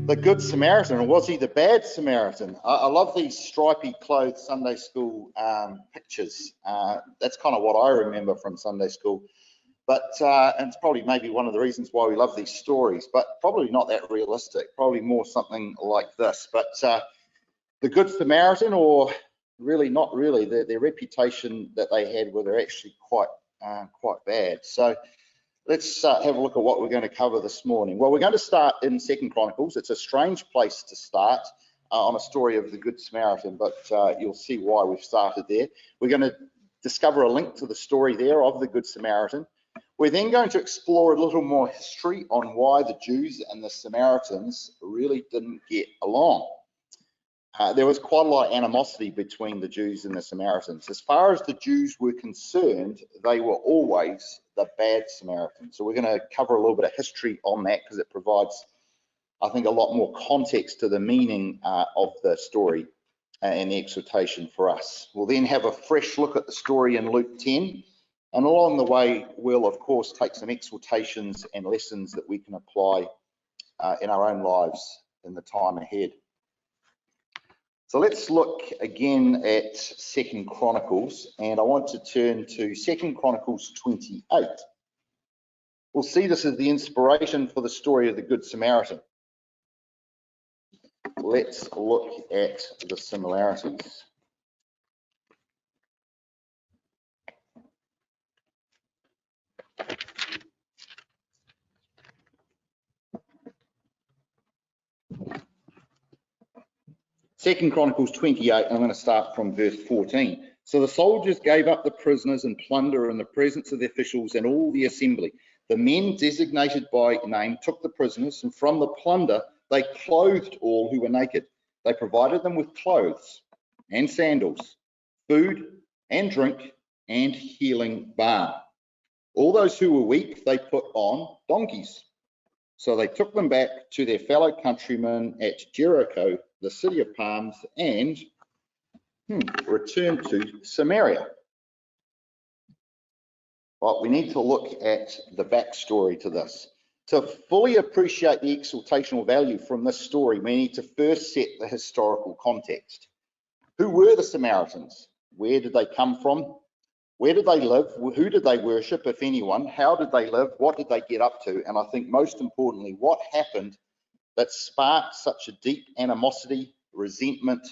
the Good Samaritan, or was he the bad Samaritan? I love these stripy clothed Sunday school pictures. That's kind of what I remember from Sunday school. But and it's probably maybe one of the reasons why we love these stories, but probably not that realistic, probably more something like this. But the Good Samaritan, or really not really, their reputation that they had were they're actually quite bad. So let's have a look at what we're going to cover this morning. Well, we're going to start in 2 Chronicles. It's a strange place to start on a story of the Good Samaritan, but you'll see why we've started there. We're going to discover a link to the story there of the Good Samaritan. We're then going to explore a little more history on why the Jews and the Samaritans really didn't get along. There was quite a lot of animosity between the Jews and the Samaritans. As far as the Jews were concerned, they were always the bad Samaritans. So we're going to cover a little bit of history on that because it provides, I think, a lot more context to the meaning of the story and the exhortation for us. We'll then have a fresh look at the story in Luke 10. And along the way, we'll, of course, take some exhortations and lessons that we can apply in our own lives in the time ahead. So let's look again at 2 Chronicles, and I want to turn to 2 Chronicles 28. We'll see this as the inspiration for the story of the Good Samaritan. Let's look at the similarities. Second Chronicles 28, I'm going to start from verse 14. So the soldiers gave up the prisoners and plunder in the presence of the officials and all the assembly. The men designated by name took the prisoners, and from the plunder they clothed all who were naked. They provided them with clothes and sandals, food and drink, and healing balm. All those who were weak they put on donkeys. So they took them back to their fellow countrymen at Jericho, the city of palms, and returned to Samaria. Well, we need to look at the backstory to this. To fully appreciate the exhortational value from this story, we need to first set the historical context. Who were the Samaritans? Where did they come from? Where did they live? Who did they worship, if anyone? How did they live? What did they get up to? And I think most importantly, what happened that sparked such a deep animosity, resentment,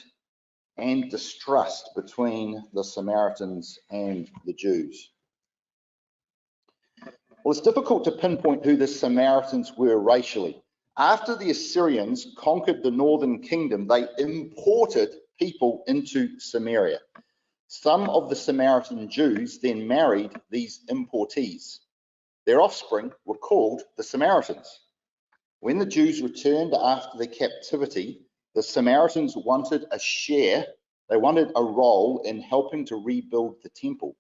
and distrust between the Samaritans and the Jews? Well, it's difficult to pinpoint who the Samaritans were racially. After the Assyrians conquered the northern kingdom, they imported people into Samaria. Some of the Samaritan Jews then married these importees. Their offspring were called the Samaritans. When the Jews returned after their captivity, the Samaritans wanted a share. They wanted a role in helping to rebuild the temple,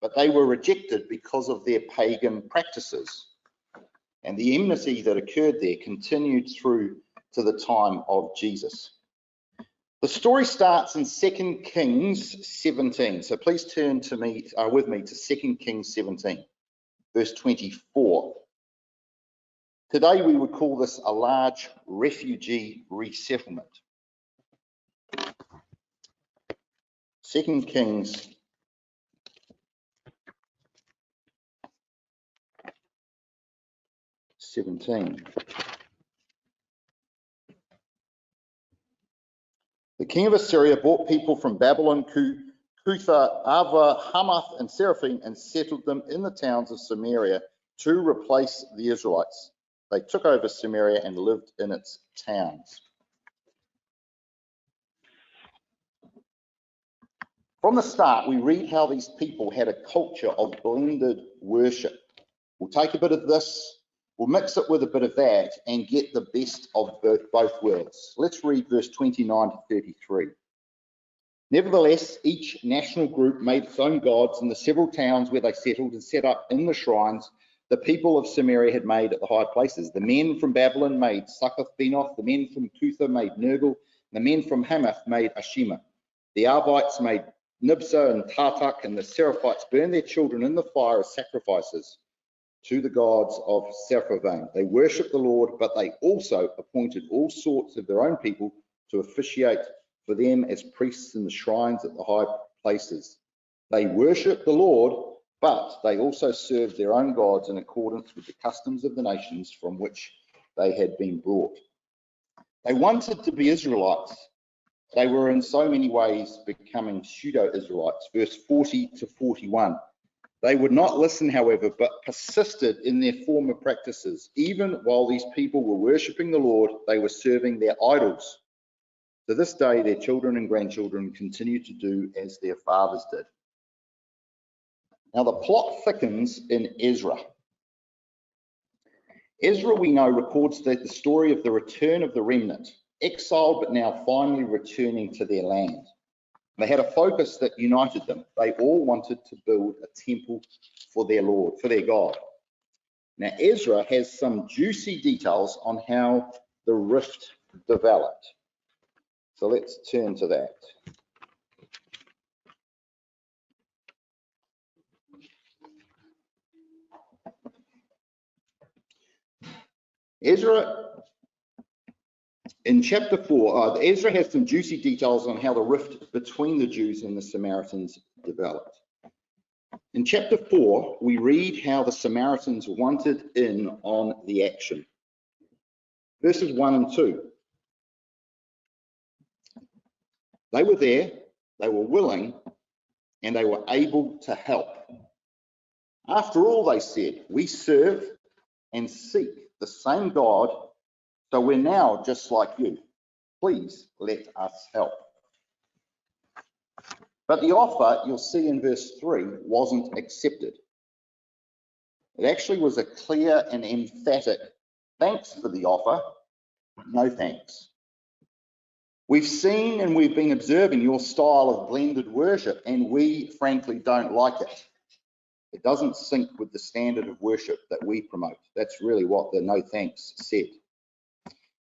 but they were rejected because of their pagan practices. And the enmity that occurred there continued through to the time of Jesus. The story starts in 2 Kings 17. So please turn to me with me to 2 Kings 17, verse 24. Today we would call this a large refugee resettlement. 2 Kings 17. The king of Assyria brought people from Babylon, Cutha, Ava, Hamath, and Seraphim and settled them in the towns of Samaria to replace the Israelites. They took over Samaria and lived in its towns. From the start, we read how these people had a culture of blended worship. We'll take a bit of this, we'll mix it with a bit of that and get the best of both worlds. Let's read verse 29 to 33. Nevertheless, each national group made its own gods in the several towns where they settled and set up in the shrines the people of Samaria had made at the high places. The men from Babylon made Succoth-Benoth, the men from Cutha made Nergal, the men from Hamath made Ashima. The Arvites made Nibsah and Tartak, and the Seraphites burned their children in the fire as sacrifices to the gods of Sepharvaim. They worshipped the Lord, but they also appointed all sorts of their own people to officiate for them as priests in the shrines at the high places. They worshipped the Lord, but they also served their own gods in accordance with the customs of the nations from which they had been brought. They wanted to be Israelites. They were in so many ways becoming pseudo-Israelites. Verse 40 to 41. They would not listen, however, but persisted in their former practices. Even while these people were worshipping the Lord, they were serving their idols. To this day, their children and grandchildren continue to do as their fathers did. Now the plot thickens in Ezra. Ezra, we know, records that the story of the return of the remnant, exiled but now finally returning to their land. They had a focus that united them. They all wanted to build a temple for their Lord, for their God. Now Ezra has some juicy details on how the rift developed. So let's turn to that. Ezra, in chapter 4, Ezra has some juicy details on how the rift between the Jews and the Samaritans developed. In chapter 4, we read how the Samaritans wanted in on the action. Verses 1 and 2. They were there, they were willing, and they were able to help. After all, they said, we serve and seek the same God, so we're now just like you. Please let us help. But the offer, you'll see in verse 3, wasn't accepted. It actually was a clear and emphatic thanks for the offer, no thanks. We've seen and we've been observing your style of blended worship, and we frankly don't like it. It doesn't sync with the standard of worship that we promote. That's really what the no thanks said.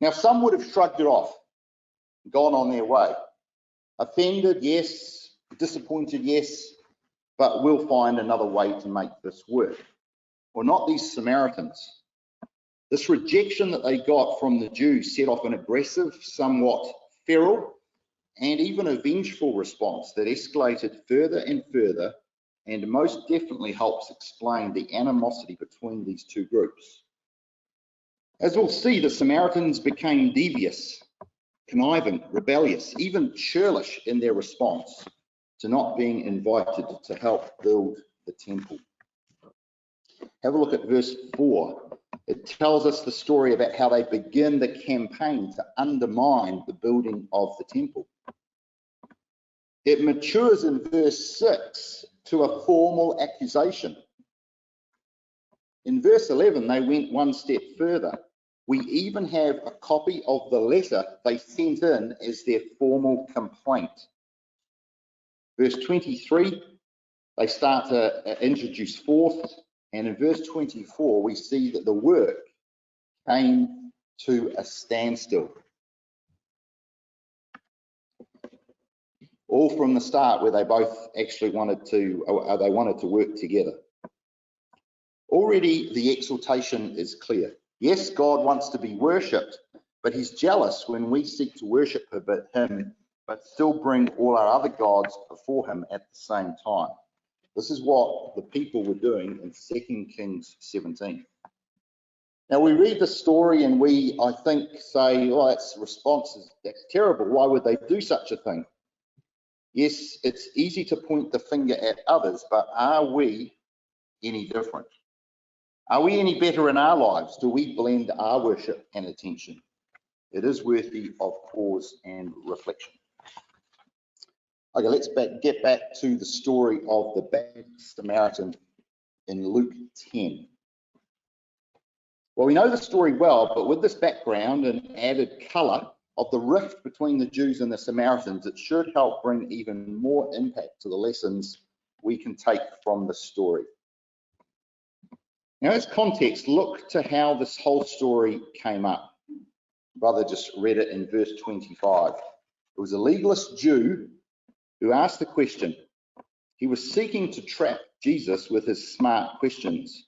Now, some would have shrugged it off, gone on their way. Offended, yes. Disappointed, yes. But we'll find another way to make this work. Well, not these Samaritans. This rejection that they got from the Jews set off an aggressive, somewhat feral, and even a vengeful response that escalated further and further, and most definitely helps explain the animosity between these two groups. As we'll see, the Samaritans became devious, conniving, rebellious, even churlish in their response to not being invited to help build the temple. Have a look at verse 4. It tells us the story about how they begin the campaign to undermine the building of the temple. It matures in verse 6 to a formal accusation. In verse 11, they went one step further. We even have a copy of the letter they sent in as their formal complaint. Verse 23, they start to introduce forth, and in verse 24, we see that the work came to a standstill. All from the start, where they both actually wanted to work together. Already the exhortation is clear. Yes, God wants to be worshipped, but he's jealous when we seek to worship him, but still bring all our other gods before him at the same time. This is what the people were doing in 2 Kings 17. Now we read the story and we, I think, say, oh, that's terrible. Why would they do such a thing? Yes, it's easy to point the finger at others, but are we any different? Are we any better in our lives? Do we blend our worship and attention? It is worthy of pause and reflection. Okay, let's get back to the story of the bad Samaritan in Luke 10. Well, we know the story well, but with this background and added colour of the rift between the Jews and the Samaritans, it should help bring even more impact to the lessons we can take from the story. Now, as context, look to how this whole story came up. Brother just read it in verse 25. It was a legalist Jew who asked the question. He was seeking to trap Jesus with his smart questions.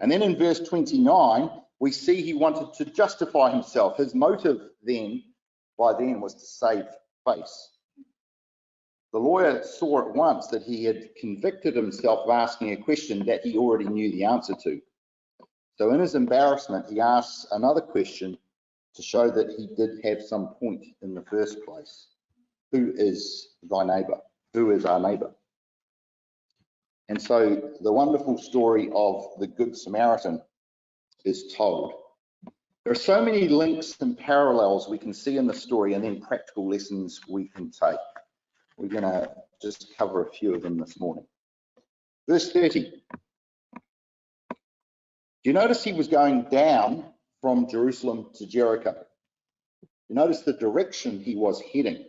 And then in verse 29, we see he wanted to justify himself. His motive by then was to save face. The lawyer saw at once that he had convicted himself of asking a question that he already knew the answer to. So in his embarrassment, he asks another question to show that he did have some point in the first place. Who is thy neighbour? Who is our neighbour? And so the wonderful story of the Good Samaritan is told. There are so many links and parallels we can see in the story, and then practical lessons we can take. We're going to just cover a few of them this morning. Verse 30. Do you notice he was going down from Jerusalem to Jericho? You notice the direction he was heading.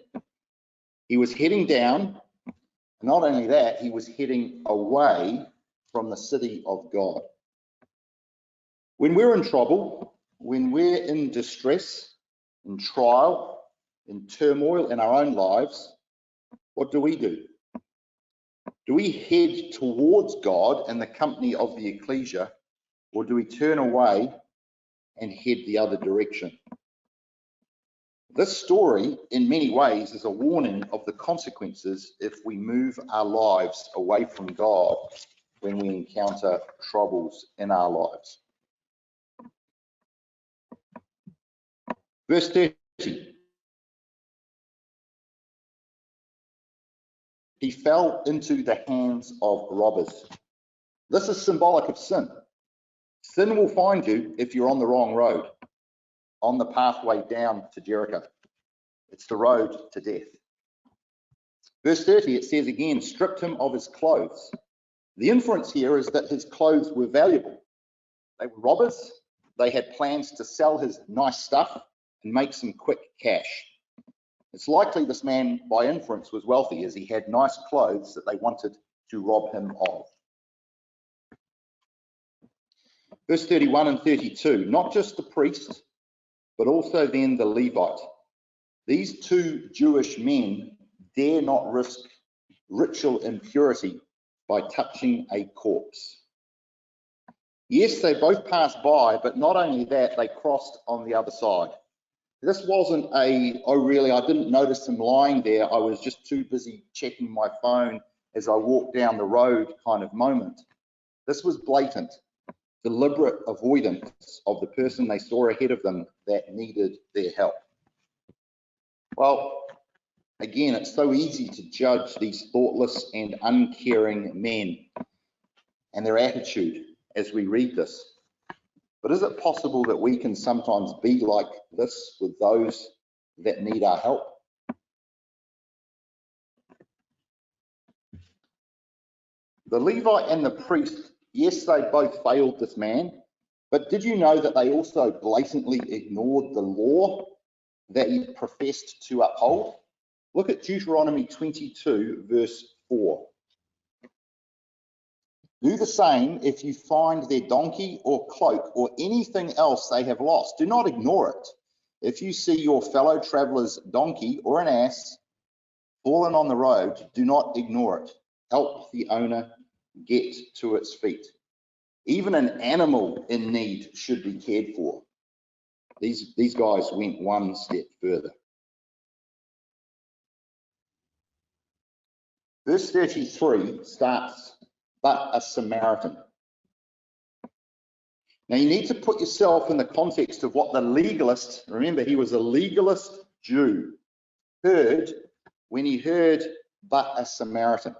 He was heading down. Not only that, he was heading away from the city of God. When we're in trouble, when we're in distress, in trial, in turmoil in our own lives, what do? Do we head towards God and the company of the ecclesia, or do we turn away and head the other direction? This story, in many ways, is a warning of the consequences if we move our lives away from God when we encounter troubles in our lives. Verse 30. He fell into the hands of robbers. This is symbolic of sin. Sin will find you if you're on the wrong road, on the pathway down to Jericho. It's the road to death. Verse 30, it says again, stripped him of his clothes. The inference here is that his clothes were valuable. They were robbers. They had plans to sell his nice stuff and make some quick cash. It's likely this man, by inference, was wealthy, as he had nice clothes that they wanted to rob him of. Verse 31 and 32, not just the priest, but also then the Levite. These two Jewish men dare not risk ritual impurity by touching a corpse. Yes, they both passed by, but not only that, they crossed on the other side. This wasn't oh really, I didn't notice him lying there, I was just too busy checking my phone as I walked down the road kind of moment. This was blatant, deliberate avoidance of the person they saw ahead of them that needed their help. Well, again, it's so easy to judge these thoughtless and uncaring men and their attitude as we read this. But is it possible that we can sometimes be like this with those that need our help? The Levite and the priest, yes, they both failed this man, but did you know that they also blatantly ignored the law that he professed to uphold? Look at Deuteronomy 22, verse 4. Do the same if you find their donkey or cloak or anything else they have lost. Do not ignore it. If you see your fellow traveler's donkey or an ass fallen on the road, do not ignore it. Help the owner get to its feet. Even an animal in need should be cared for. These guys went one step further. Verse 33 starts, but a Samaritan. Now you need to put yourself in the context of what the legalist, remember he was a legalist Jew, heard when he heard but a Samaritan.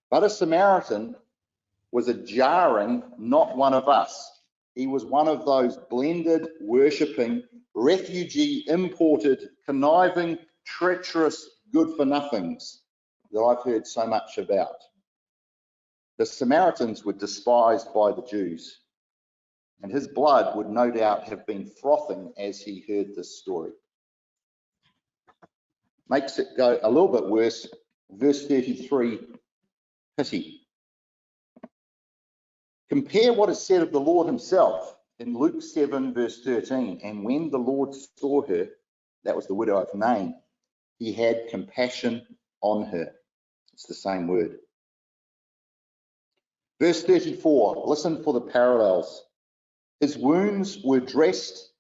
But a Samaritan was a jarring, not one of us. He was one of those blended, worshipping, refugee, imported, conniving, treacherous, good-for-nothings that I've heard so much about. The Samaritans were despised by the Jews, and his blood would no doubt have been frothing as he heard this story. Makes it go a little bit worse. Verse 33, pity. Compare what is said of the Lord himself in Luke 7, verse 13. And when the Lord saw her, that was the widow of Nain, he had compassion on her. It's the same word. Verse 34, listen for the parallels. His wounds were dressed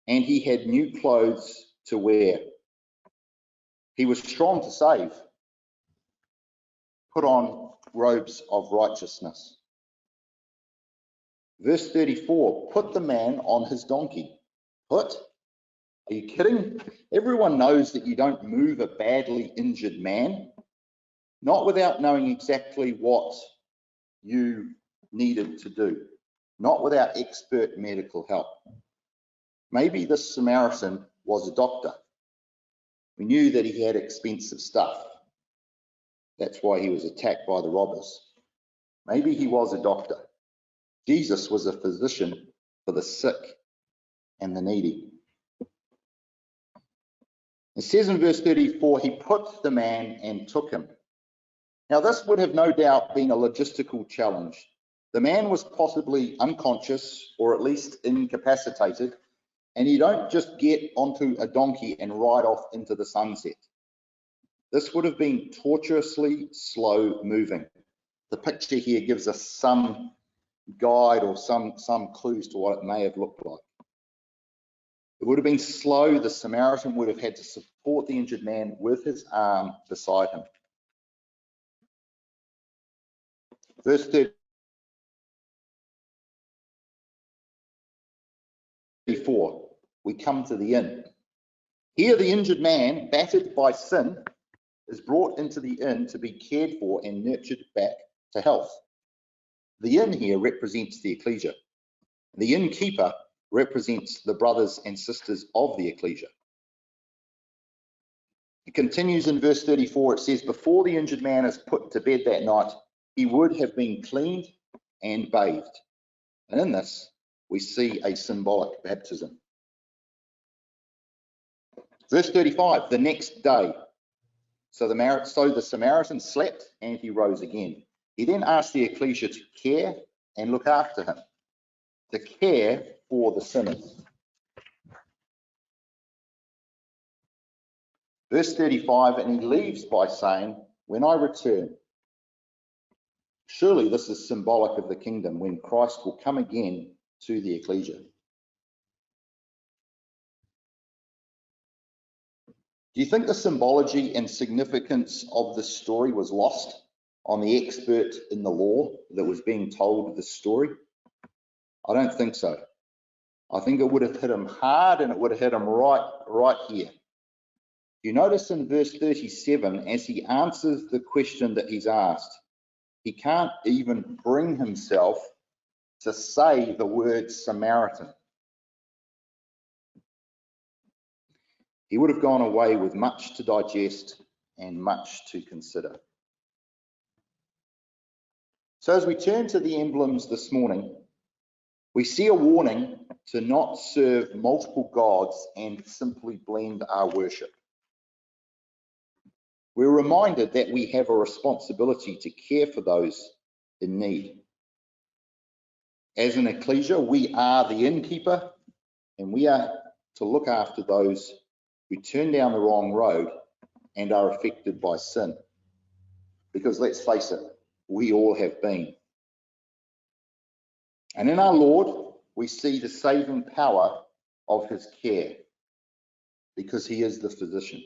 and he had new clothes to wear. He was strong to save. Put on robes of righteousness. Verse 34, put the man on his donkey. Put? Are you kidding? Everyone knows that you don't move a badly injured man, not without knowing exactly what you needed to do, not without expert medical help. Maybe this Samaritan was a doctor. We knew that he had expensive stuff. That's why he was attacked by the robbers. Maybe he was a doctor. Jesus was a physician for the sick and the needy. It says in verse 34, he put the man and took him. Now, this would have no doubt been a logistical challenge. The man was possibly unconscious or at least incapacitated, and you don't just get onto a donkey and ride off into the sunset. This would have been tortuously slow moving. The picture here gives us some guide or some clues to what it may have looked like. It would have been slow. The Samaritan would have had to support the injured man with his arm beside him. Verse 34, we come to the inn. Here the injured man, battered by sin, is brought into the inn to be cared for and nurtured back to health. The inn here represents the ecclesia. The innkeeper represents the brothers and sisters of the ecclesia. It continues in verse 34, it says, before the injured man is put to bed that night, he would have been cleaned and bathed. And in this, we see a symbolic baptism. Verse 35, the next day. So the Samaritan slept and he rose again. He then asked the ecclesia to care and look after him, to care for the sinners. Verse 35, and he leaves by saying, when I return. Surely this is symbolic of the kingdom when Christ will come again to the ecclesia. Do you think the symbology and significance of this story was lost on the expert in the law that was being told this story? I don't think so. I think it would have hit him hard and it would have hit him right here. You notice in verse 37, as he answers the question that he's asked, he can't even bring himself to say the word Samaritan. He would have gone away with much to digest and much to consider. So as we turn to the emblems this morning, we see a warning to not serve multiple gods and simply blend our worship. We're reminded that we have a responsibility to care for those in need. As an ecclesia, we are the innkeeper, and we are to look after those who turn down the wrong road and are affected by sin. Because let's face it, we all have been. And in our Lord, we see the saving power of his care, because he is the physician.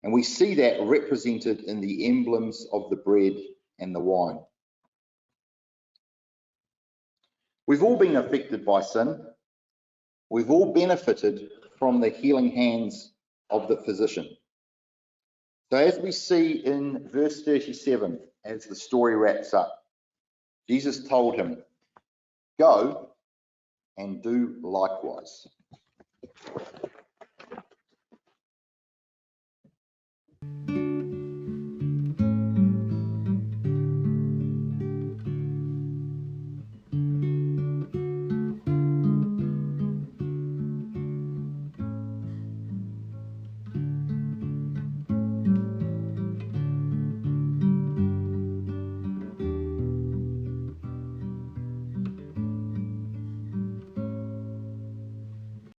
And we see that represented in the emblems of the bread and the wine. We've all been affected by sin. We've all benefited from the healing hands of the physician. So as we see in verse 37, as the story wraps up, Jesus told him, go and do likewise.